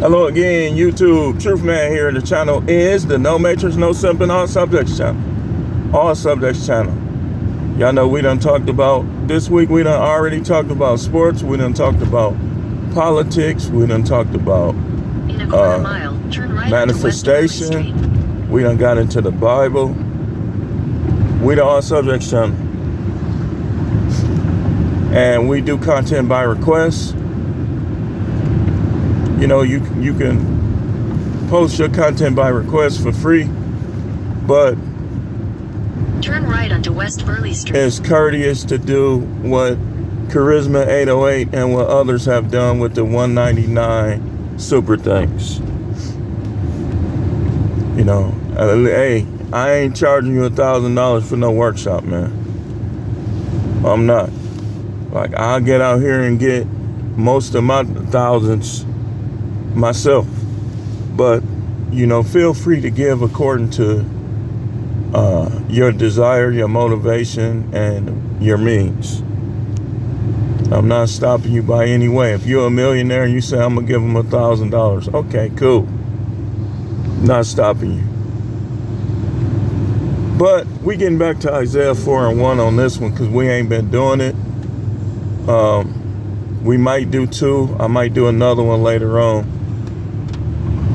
Hello again, YouTube. Truth Man here. The channel is the No Matrix, No Simping, All Subjects channel. All Subjects channel. Y'all know we done talked about, this week we done already talked about sports. We done talked about politics. We done talked about in a quarter mile, turn right manifestation. We done got into the Bible. We the All Subjects channel. And we do content by request. You know, you can post your content by request for free, but turn right onto West Burley Street. It's courteous to do what Charisma 808 and what others have done with the 199 super thanks. You know, hey, I ain't charging you $1,000 for no workshop, man. I'm not. Like, I'll get out here and get most of my thousands myself, but you know, feel free to give according to your desire, your motivation, and your means. I'm not stopping you by any way. If you're a millionaire and you say I'm gonna give them $1,000, okay, cool. Not stopping you. But we getting back to Isaiah 4:1 on this one because we ain't been doing it. We might do two. I might do another one later on.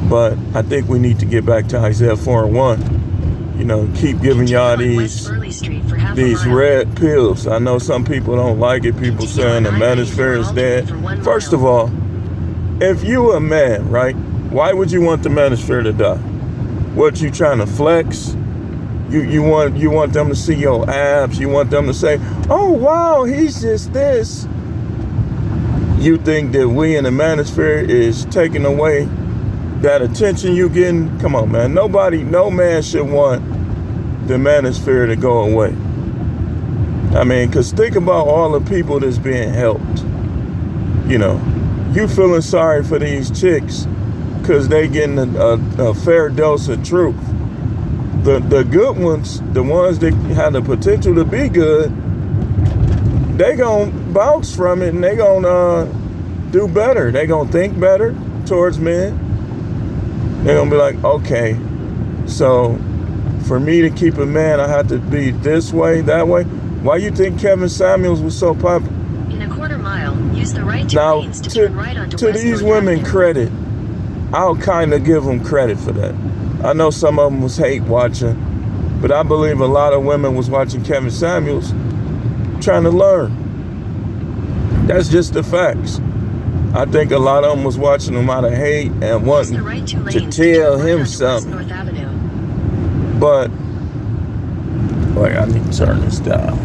But I think we need to get back to Isaiah 4:1. You know, keep giving y'all these red pills. I know some people don't like it. People saying the manosphere is dead. First of all, if you a man, right? Why would you want the manosphere to die? What, you trying to flex? You want them to see your abs? You want them to say, "Oh wow, he's just this." You think that we in the manosphere is taking away that attention you getting? Come on, man. No man should want the manosphere to go away. I mean, because think about all the people that's being helped. You know, you feeling sorry for these chicks because they getting a fair dose of truth. The good ones, the ones that have the potential to be good, they gonna bounce from it and they gonna do better. They gonna think better towards men. They're going to be like, okay, so for me to keep a man, I have to be this way, that way. Why you think Kevin Samuels was so popular? In a quarter mile, use the right two lanes to turn right onto to these women credit, I'll kind of give them credit for that. I know some of them was hate watching, but I believe a lot of women was watching Kevin Samuels trying to learn. That's just the facts. I think a lot of them was watching him out of hate and wanting to tell him something. But, wait, I need to turn this down.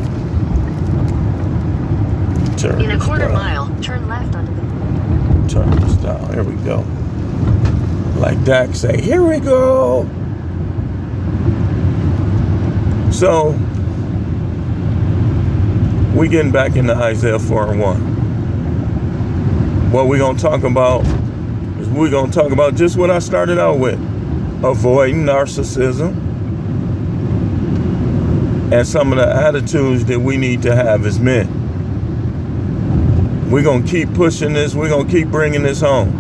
In a quarter mile, turn left onto the... Turn this down. Here we go. Like Dak say, here we go. So, we getting back into Isaiah 4:1. What we're going to talk about is we're going to talk about just what I started out with. Avoiding narcissism and some of the attitudes that we need to have as men. We're going to keep pushing this. We're going to keep bringing this home.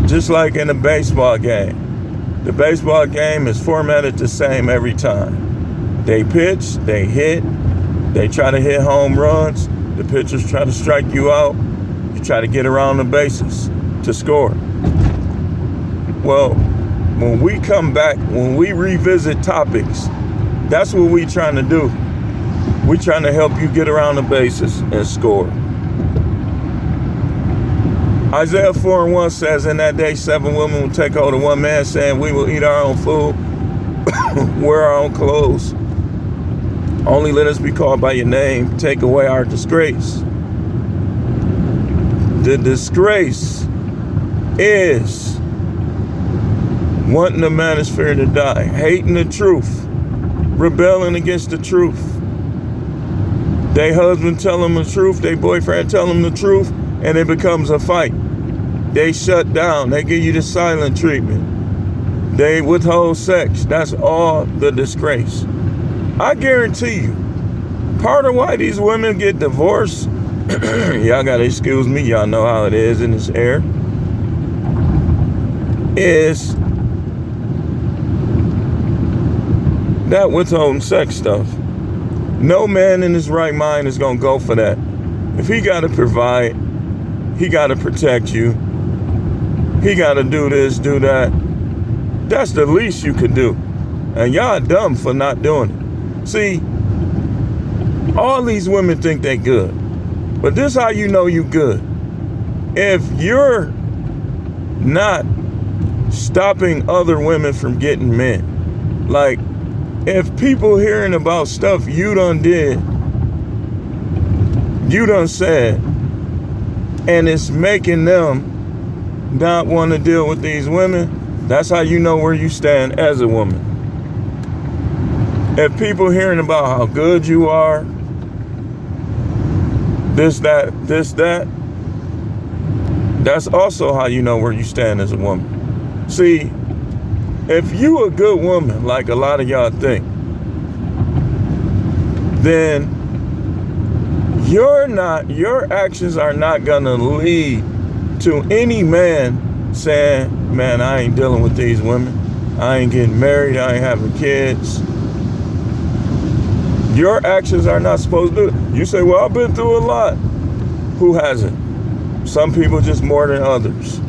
Just like in a baseball game. The baseball game is formatted the same every time. They pitch, they hit, they try to hit home runs. The pitchers try to strike you out. You try to get around the bases to score. Well, when we come back, when we revisit topics, that's what we trying to do. We trying to help you get around the bases and score. Isaiah 4:1 says, in that day, 7 women will take hold of one man, saying, we will eat our own food, wear our own clothes. Only let us be called by your name. Take away our disgrace. The disgrace is wanting the manosphere to die, hating the truth, rebelling against the truth. They husband tell them the truth, they boyfriend tell them the truth, and it becomes a fight. They shut down. They give you the silent treatment. They withhold sex. That's all the disgrace. I guarantee you, part of why these women get divorced, y'all gotta excuse me, y'all know how it is in this air. is that withholding sex stuff. No man in his right mind is going to go for that. If he got to provide, he got to protect you, he got to do this, do that, that's the least you could do. And y'all dumb for not doing it. See, all these women think they good. But this how you know you good. If you're not stopping other women from getting men, like if people hearing about stuff you done did, you done said, and it's making them not want to deal with these women, that's how you know where you stand as a woman. If people hearing about how good you are, this, that, that's also how you know where you stand as a woman. See, if you a good woman, like a lot of y'all think, then your actions are not gonna lead to any man saying, man, I ain't dealing with these women. I ain't getting married, I ain't having kids. Your actions are not supposed to do it. You say, well, I've been through a lot. Who hasn't? Some people just more than others.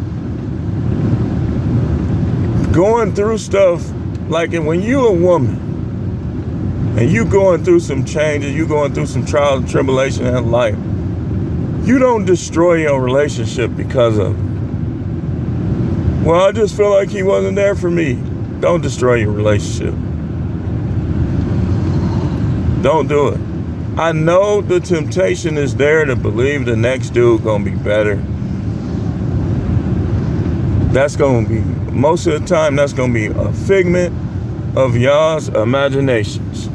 Going through stuff, like when you a woman, and you going through some changes, you going through some trials and tribulation in life, you don't destroy your relationship because of it. Well, I just feel like he wasn't there for me. Don't destroy your relationship. Don't do it. I know the temptation is there to believe the next dude gonna be better. That's gonna be, most of the time, that's gonna be a figment of y'all's imaginations.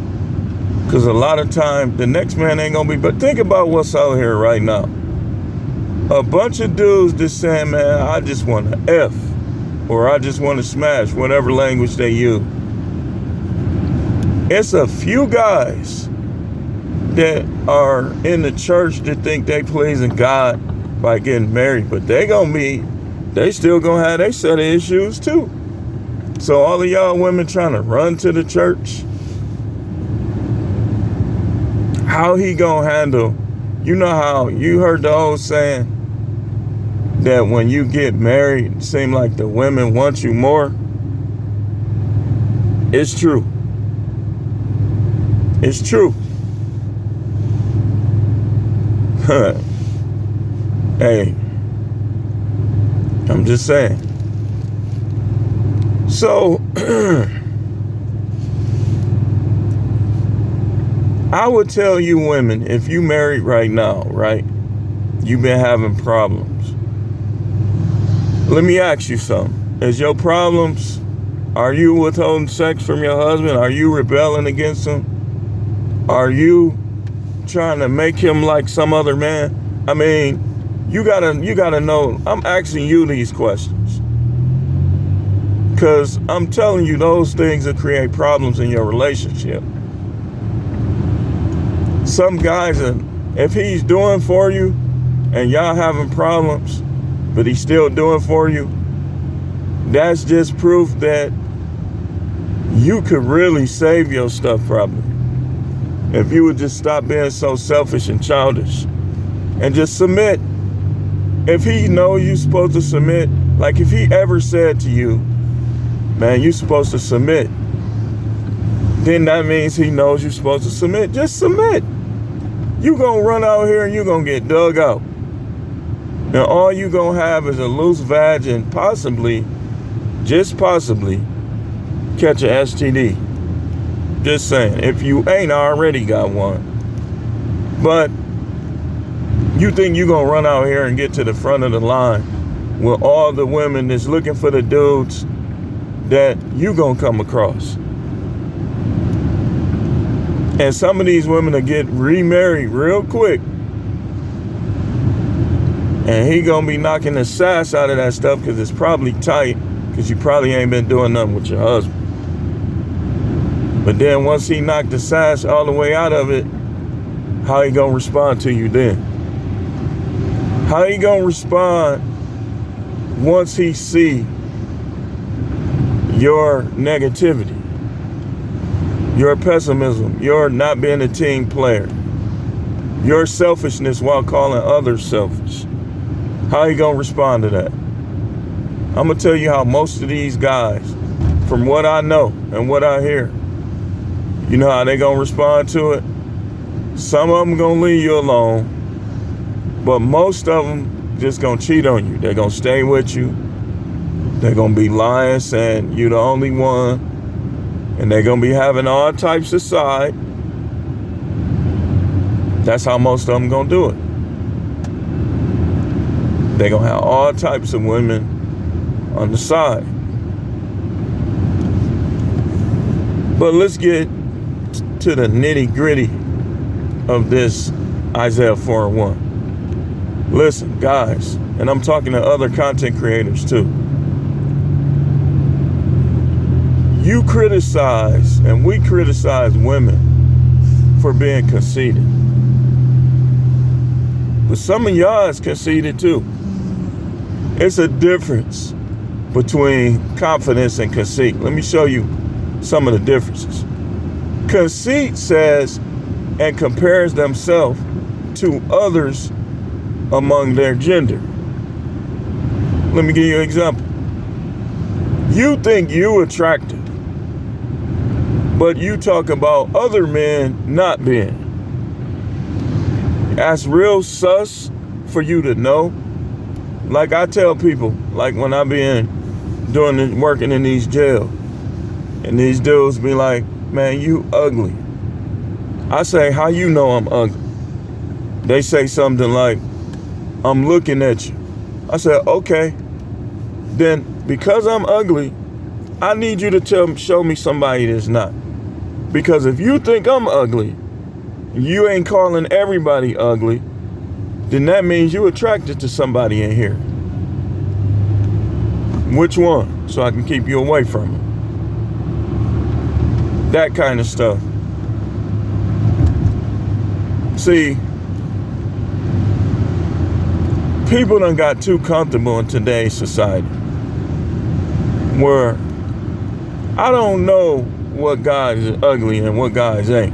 Because a lot of time, the next man ain't gonna be, but think about what's out here right now. A bunch of dudes just saying, man, I just want to F, or I just want to smash, whatever language they use. It's a few guys that are in the church that think they pleasing God by getting married, but they still gonna have their set of issues too. So all of y'all women trying to run to the church, how he gonna handle, you know how you heard the old saying that when you get married, it seems like the women want you more? It's true. It's true. Hey, I'm just saying. So, I would tell you women, if you married right now, right, you've been having problems. Let me ask you something. Is your problems, are you withholding sex from your husband? Are you rebelling against him? Are you trying to make him like some other man? I mean, you gotta know, I'm asking you these questions. Because I'm telling you, those things that create problems in your relationship. Some guys, if he's doing for you and y'all having problems, but he's still doing for you, that's just proof that you could really save your stuff probably. If you would just stop being so selfish and childish and just submit. If he knows you're supposed to submit, like if he ever said to you, man, you're supposed to submit, then that means he knows you're supposed to submit. Just submit. You gonna run out here and you gonna get dug out. And all you gonna have is a loose vag and possibly, just possibly, catch an STD. Just saying, if you ain't already got one. But you think you gonna run out here and get to the front of the line with all the women that's looking for the dudes that you gonna come across. And some of these women will get remarried real quick. And he gonna be knocking the sass out of that stuff because it's probably tight, because you probably ain't been doing nothing with your husband. But then once he knocked the sass all the way out of it, how he gonna respond to you then? How he gonna respond once he see your negativity, your pessimism, your not being a team player, your selfishness while calling others selfish. How are you going to respond to that? I'm going to tell you how most of these guys, from what I know and what I hear, you know how they going to respond to it? Some of them going to leave you alone, but most of them just going to cheat on you. They're going to stay with you. They're going to be lying, saying you're the only one. And they're going to be having all types of side. That's how most of them going to do it. They're going to have all types of women on the side. But let's get to the nitty gritty of this Isaiah 4:1. Listen, guys, and I'm talking to other content creators too. You criticize, and we criticize women for being conceited. But some of y'all is conceited too. It's a difference between confidence and conceit. Let me show you some of the differences. Conceit says and compares themselves to others among their gender. Let me give you an example. You think you attractive, but you talk about other men not being. That's real sus for you to know. Like I tell people, like when I been working in these jails, and these dudes be like, man, you ugly. I say, how you know I'm ugly? They say something like, I'm looking at you. I said, okay, then because I'm ugly, I need you to show me somebody that's not. Because if you think I'm ugly, you ain't calling everybody ugly, then that means you attracted to somebody in here. Which one? So I can keep you away from it. That kind of stuff. See, people done got too comfortable in today's society where I don't know what guys is ugly and what guys ain't.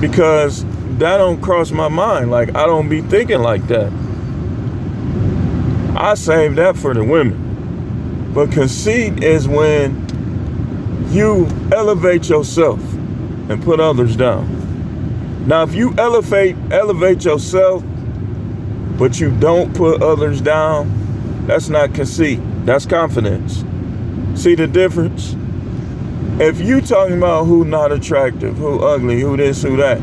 Because that don't cross my mind. Like, I don't be thinking like that. I save that for the women. But conceit is when you elevate yourself and put others down. Now, if you elevate yourself, but you don't put others down, that's not conceit. That's confidence. See the difference? If you talking about who not attractive, who ugly, who this, who that,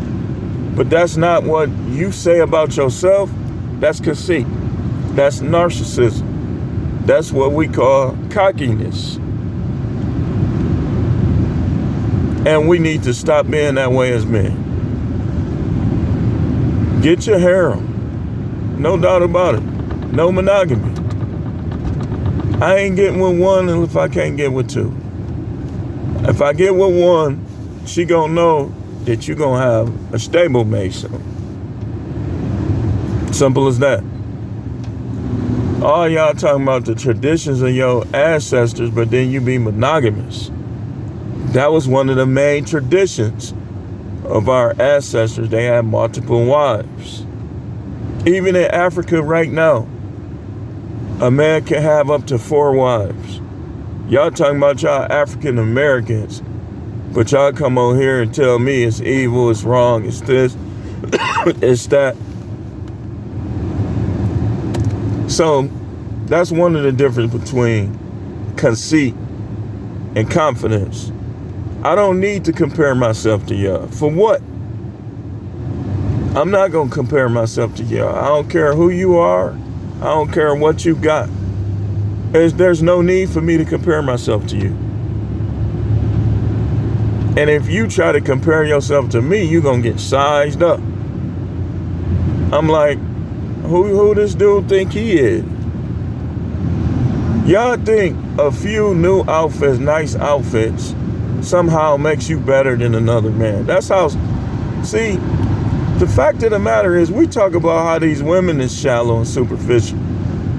but that's not what you say about yourself, that's conceit. That's narcissism. That's what we call cockiness. And we need to stop being that way as men. Get your harem. No doubt about it. No monogamy. I ain't getting with one if I can't get with two. If I get with one, she gonna know that you gonna have a stable mate soon. Simple as that. All y'all talking about the traditions of your ancestors, but then you be monogamous. That was one of the main traditions of our ancestors. They had multiple wives. Even in Africa right now, a man can have up to 4 wives. Y'all talking about y'all African Americans, but y'all come on here and tell me it's evil, it's wrong, it's this, it's that. So that's one of the differences between conceit and confidence. I don't need to compare myself to y'all. For what? I'm not going to compare myself to y'all. I don't care who you are. I don't care what you got. There's no need for me to compare myself to you. And if you try to compare yourself to me, you're going to get sized up. I'm like, who this dude think he is? Y'all think a few new outfits, nice outfits, somehow makes you better than another man. That's how, see, the fact of the matter is we talk about how these women is shallow and superficial,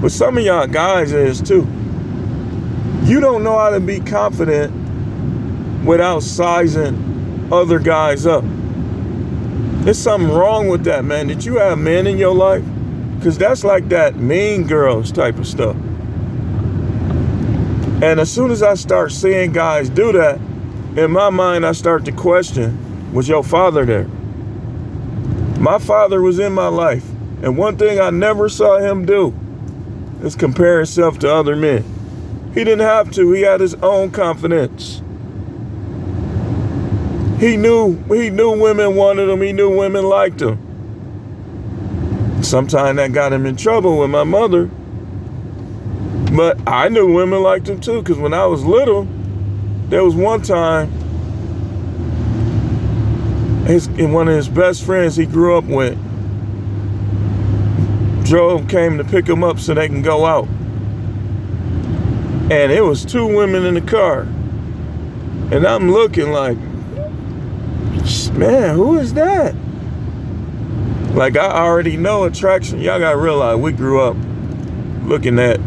but some of y'all guys is too. You don't know how to be confident without sizing other guys up. There's something wrong with that, man. Did you have men in your life? Because that's like that Mean Girls type of stuff. And as soon as I start seeing guys do that, in my mind, I start to question, was your father there? My father was in my life. And one thing I never saw him do is compare himself to other men. He didn't have to. He had his own confidence. He knew women wanted him. He knew women liked him. Sometimes that got him in trouble with my mother. But I knew women liked him too, because when I was little, there was one time, one of his best friends he grew up with came to pick him up so they can go out. And it was 2 women in the car. And I'm looking like, man, who is that? Like, I already know attraction. Y'all gotta realize we grew up looking at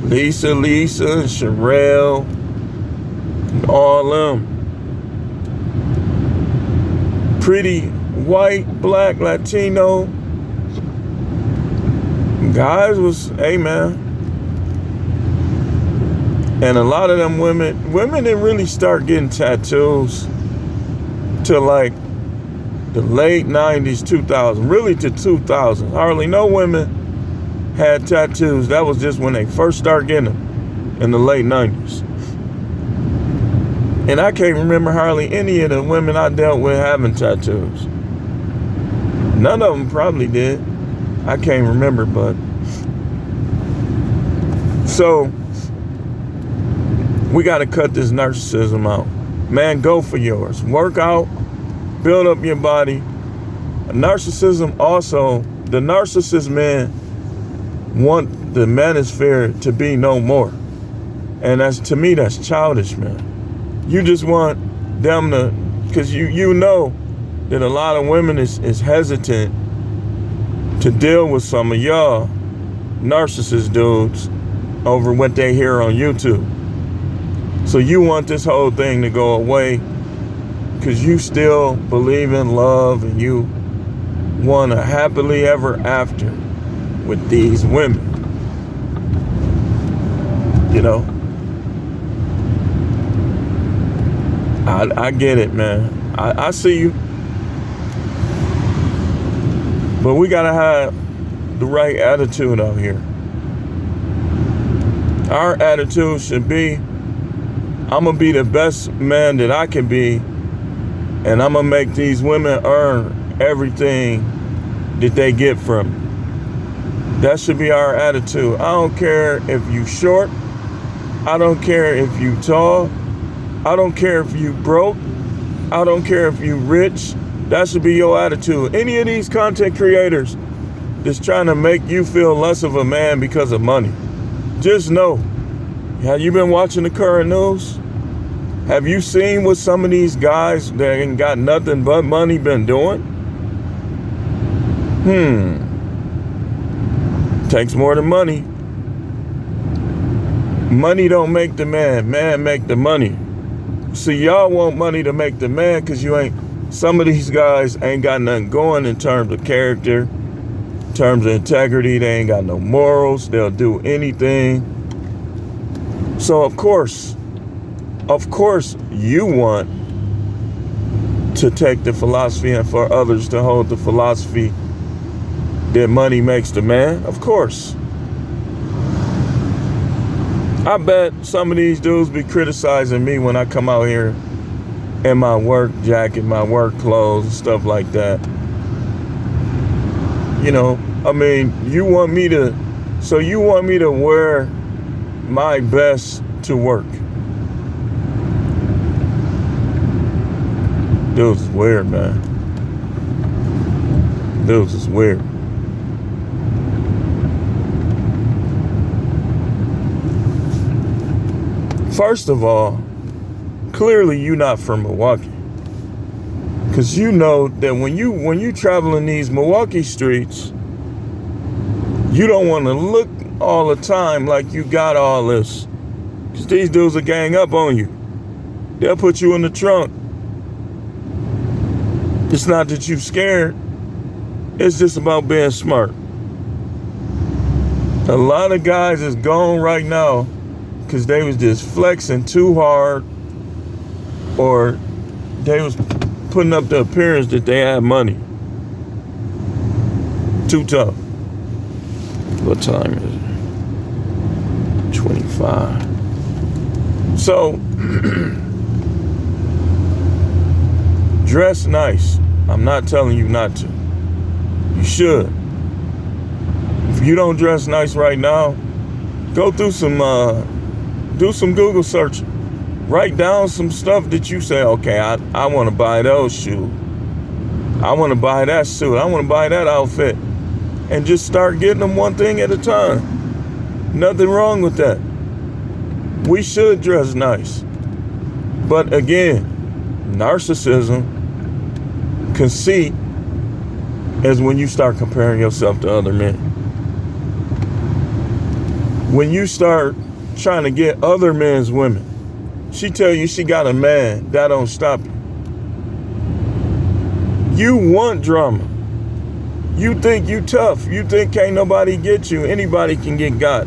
Lisa and Sherelle and all them. Pretty white, black, Latino guys was, hey man. And a lot of them women didn't really start getting tattoos till like the late 90s, 2000, really to 2000. Hardly no women had tattoos. That was just when they first started getting them in the late 90s. And I can't remember hardly any of the women I dealt with having tattoos. None of them probably did. I can't remember, but. So, we got to cut this narcissism out. Man, go for yours. Work out, build up your body. Narcissism also, the narcissist men want the manosphere to be no more. And to me, that's childish, man. You just want them to, because you know that a lot of women is hesitant to deal with some of y'all narcissist dudes over what they hear on YouTube. So you want this whole thing to go away because you still believe in love and you want a happily ever after with these women. You know? I get it, man. I see you. But we gotta have the right attitude out here. Our attitude should be, I'm gonna be the best man that I can be, and I'm gonna make these women earn everything that they get from me. That should be our attitude. I don't care if you short. I don't care if you tall. I don't care if you broke. I don't care if you rich. That should be your attitude. Any of these content creators that's trying to make you feel less of a man because of money, just know, have you been watching the current news? Have you seen what some of these guys that ain't got nothing but money been doing? Takes more than money. Money don't make the man. Man make the money. See, y'all want money to make the man because some of these guys ain't got nothing going in terms of character, in terms of integrity. They ain't got no morals. They'll do anything. So of course you want to take the philosophy and for others to hold the philosophy that money makes the man. Of course. I bet some of these dudes be criticizing me when I come out here in my work jacket, my work clothes, and stuff like that. You know, I mean, you want me to wear my best to work. Dudes is weird, man. Dudes is weird. First of all, clearly you're not from Milwaukee. Because you know that when you travel in these Milwaukee streets, you don't want to look all the time like you got all this 'Cause these dudes will gang up on you. They'll put you in the trunk. It's not that you're scared. It's just about being smart. A lot of guys is gone right now because they was just flexing too hard, or they was putting up the appearance that they had money. Too tough. What time is it? 25. So, dress nice. I'm not telling you not to. You should. If you don't dress nice right now, go through do some Google searching. Write down some stuff that you say, okay, I want to buy those shoes. I want to buy that suit. I want to buy that outfit. And just start getting them one thing at a time. Nothing wrong with that. We should dress nice. But again, narcissism, conceit, is when you start comparing yourself to other men. When you start trying to get other men's women, she tell you she got a man, that don't stop you. You want drama. You think you tough. You think can't nobody get you. Anybody can get got.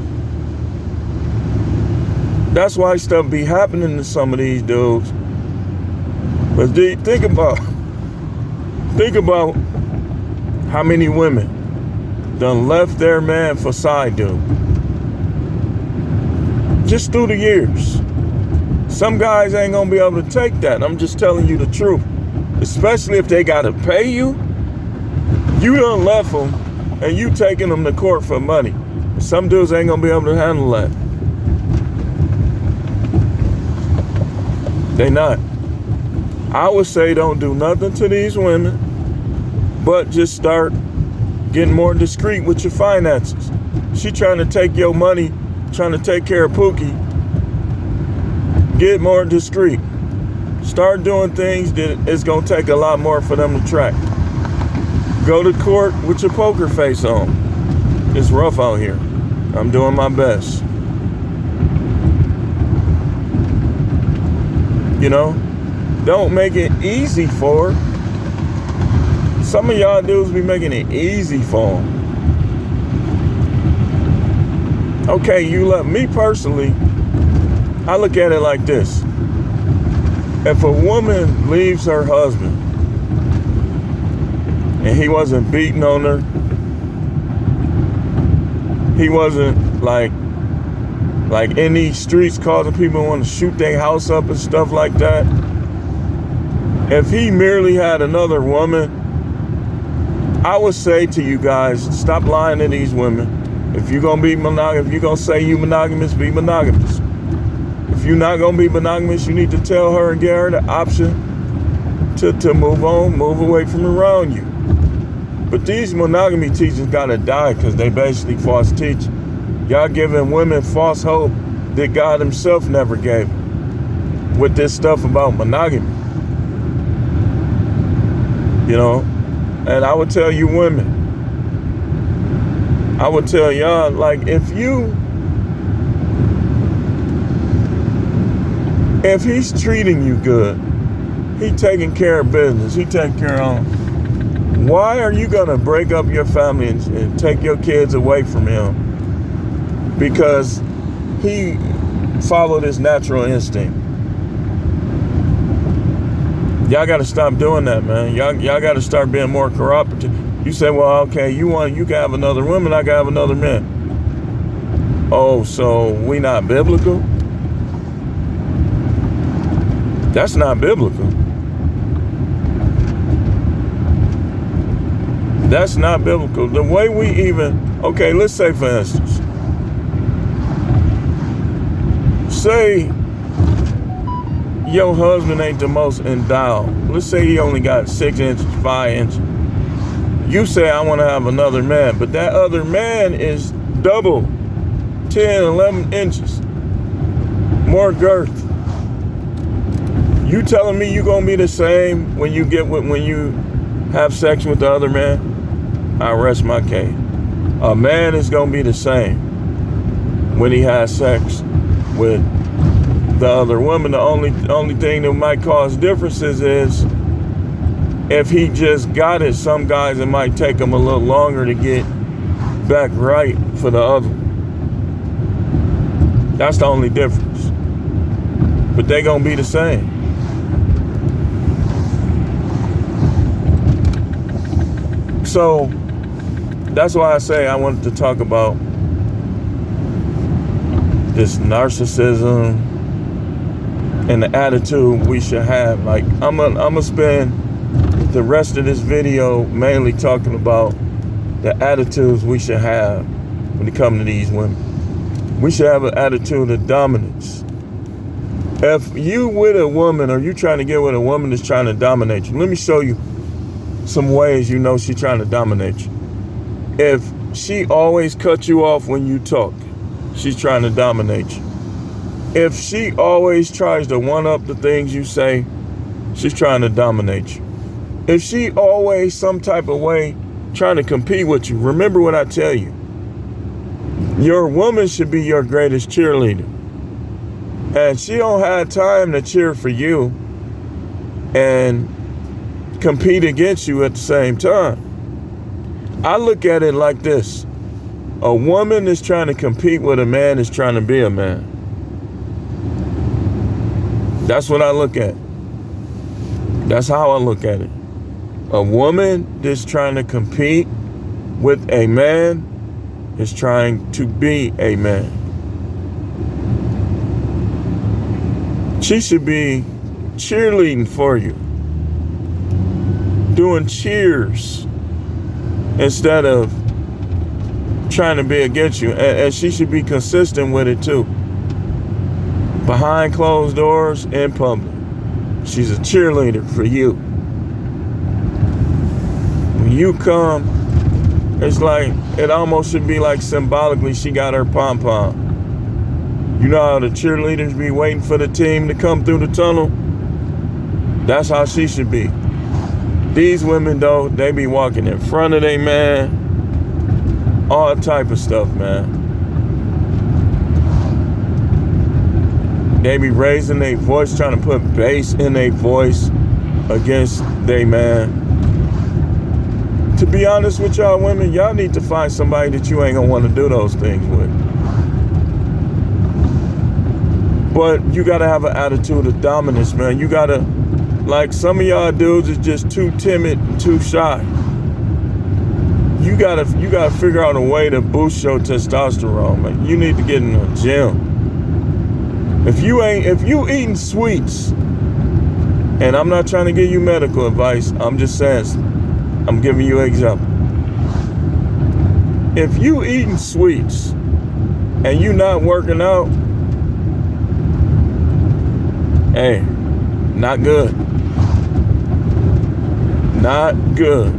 That's why stuff be happening to some of these dudes. But think about how many women done left their man for side dude. Just through the years. Some guys ain't gonna be able to take that. I'm just telling you the truth. Especially if they gotta pay you. You done left them and you taking them to court for money. Some dudes ain't gonna be able to handle that. They not. I would say don't do nothing to these women, but just start getting more discreet with your finances. She trying to take your money, trying to take care of Pookie. Get more discreet. Start doing things that it's gonna take a lot more for them to track. Go to court with your poker face on. It's rough out here. I'm doing my best. You know, don't make it easy for her. Some of y'all dudes be making it easy for them. Okay, you love me personally. I look at it like this. If a woman leaves her husband and he wasn't beating on her, he wasn't like in these streets causing people want to shoot their house up and stuff like that. If he merely had another woman, I would say to you guys, stop lying to these women. If you're gonna be monogamous, if you're gonna say you monogamous, be monogamous. If you're not gonna be monogamous, you need to tell her and get her the option to move on, move away from around you. But these monogamy teachings gotta die because they basically false teaching. Y'all giving women false hope that God himself never gave them with this stuff about monogamy. You know? And I would tell you women, I would tell y'all, like, if he's treating you good, he taking care of business, he taking care of him, why are you gonna break up your family and take your kids away from him? Because he followed his natural instinct. Y'all gotta stop doing that, man. Y'all gotta start being more cooperative. You say, well, okay, you can have another woman, I can have another man. Oh, so we not biblical? That's not biblical. That's not biblical. The way we okay, let's say for instance, say your husband ain't the most endowed. Let's say he only got 6 inches, 5 inches. You say, I want to have another man, but that other man is double, 10, 11 inches, more girth. You telling me you gonna be the same when you have sex with the other man? I rest my case. A man is gonna be the same when he has sex with the other woman. The only thing that might cause differences is if he just got it. Some guys, it might take them a little longer to get back right for the other. That's the only difference. But they gonna be the same. So that's why I say I wanted to talk about this narcissism and the attitude we should have. Like I'm gonna spend the rest of this video mainly talking about the attitudes we should have when it comes to these women. We should have an attitude of dominance. If you with a woman or you trying to get with a woman that's trying to dominate you, let me show you some ways you know she's trying to dominate you. If she always cuts you off when you talk, she's trying to dominate you. If she always tries to one-up the things you say, she's trying to dominate you. If she always some type of way trying to compete with you, remember what I tell you. Your woman should be your greatest cheerleader. And she don't have time to cheer for you and compete against you at the same time. I look at it like this. A woman that's trying to compete with a man is trying to be a man. That's what I look at. That's how I look at it. A woman that's trying to compete with a man is trying to be a man. She should be cheerleading for you, doing cheers instead of trying to be against you. And she should be consistent with it too. Behind closed doors, in public, she's a cheerleader for you. When you come, it's like, it almost should be like symbolically she got her pom-pom. You know how the cheerleaders be waiting for the team to come through the tunnel? That's how she should be. These women, though, they be walking in front of their man. All type of stuff, man. They be raising their voice, trying to put bass in their voice against their man. To be honest with y'all women, y'all need to find somebody that you ain't gonna want to do those things with. But you gotta have an attitude of dominance, man. You gotta, like some of y'all dudes is just too timid and too shy. You gotta figure out a way to boost your testosterone, man. You need to get in the gym. If you eating sweets, and I'm not trying to give you medical advice, I'm just saying, I'm giving you an example. If you eating sweets and you not working out, hey, not good. Not good.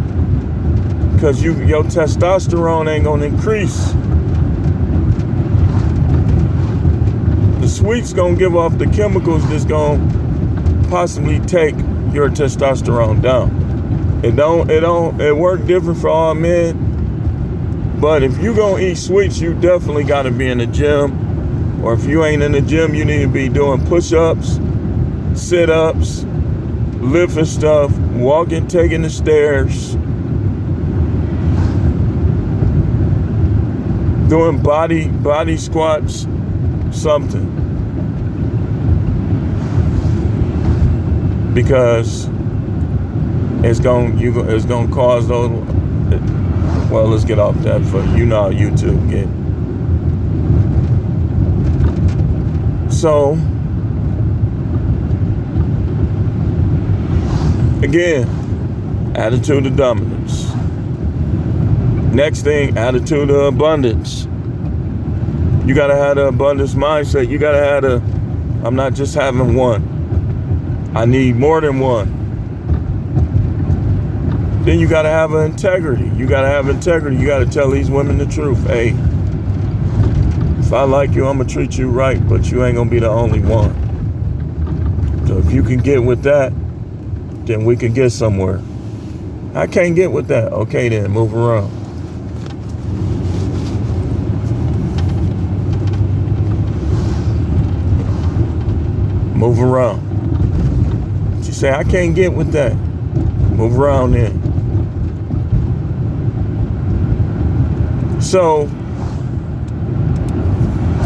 Because your testosterone ain't gonna increase. The sweets gonna give off the chemicals that's gonna possibly take your testosterone down. It work different for all men. But if you gonna eat sweets, you definitely gotta be in the gym. Or if you ain't in the gym, you need to be doing push-ups, sit-ups, lifting stuff, walking, taking the stairs, doing body squats, something. Because it's gonna cause those. Well, let's get off that for you know how YouTube get. So again, attitude of dominance. Next thing, attitude of abundance. You gotta have the abundance mindset. You gotta have I'm not just having one. I need more than one. Then you gotta have integrity. You gotta have integrity. You gotta tell these women the truth. Hey, if I like you, I'm gonna treat you right, but you ain't gonna be the only one. So if you can get with that, then we can get somewhere. I can't get with that. Okay, then move around. Move around. She say, I can't get with that. Move around then. So,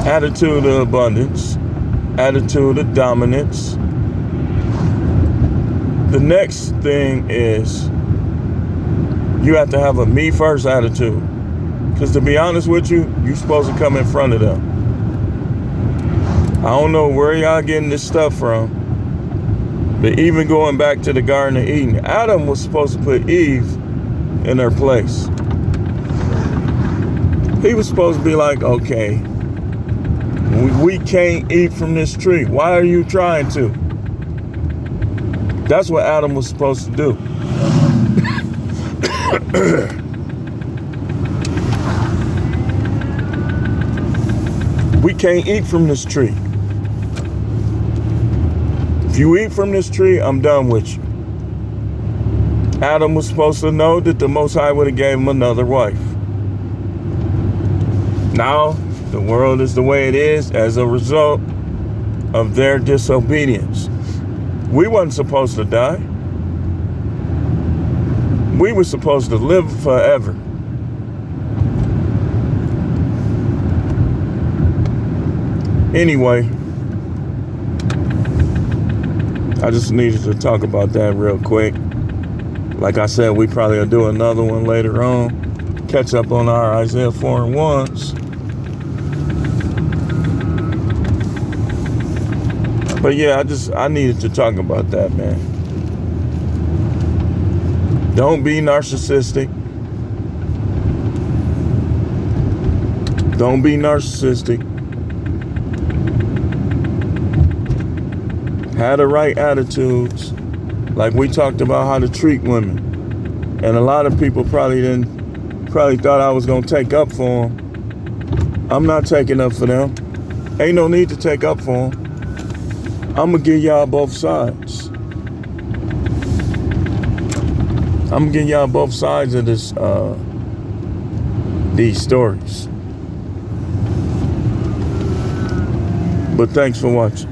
attitude of abundance, attitude of dominance. The next thing is you have to have a me first attitude. Because to be honest with you, you're supposed to come in front of them. I don't know where y'all getting this stuff from, but even going back to the Garden of Eden, Adam was supposed to put Eve in her place. He was supposed to be like, okay, we can't eat from this tree. Why are you trying to? That's what Adam was supposed to do. We can't eat from this tree. If you eat from this tree, I'm done with you. Adam was supposed to know that the Most High would have gave him another wife. Now, the world is the way it is as a result of their disobedience. We wasn't supposed to die. We were supposed to live forever. Anyway, I just needed to talk about that real quick. Like I said, we probably will do another one later on. Catch up on our Isaiah 4 and 1s. But yeah, I needed to talk about that, man. Don't be narcissistic. Don't be narcissistic. Have the right attitudes. Like we talked about how to treat women. And a lot of people probably thought I was gonna take up for them. I'm not taking up for them. Ain't no need to take up for them. I'm gonna give y'all both sides. I'm gonna give y'all both sides of this, these stories. But thanks for watching.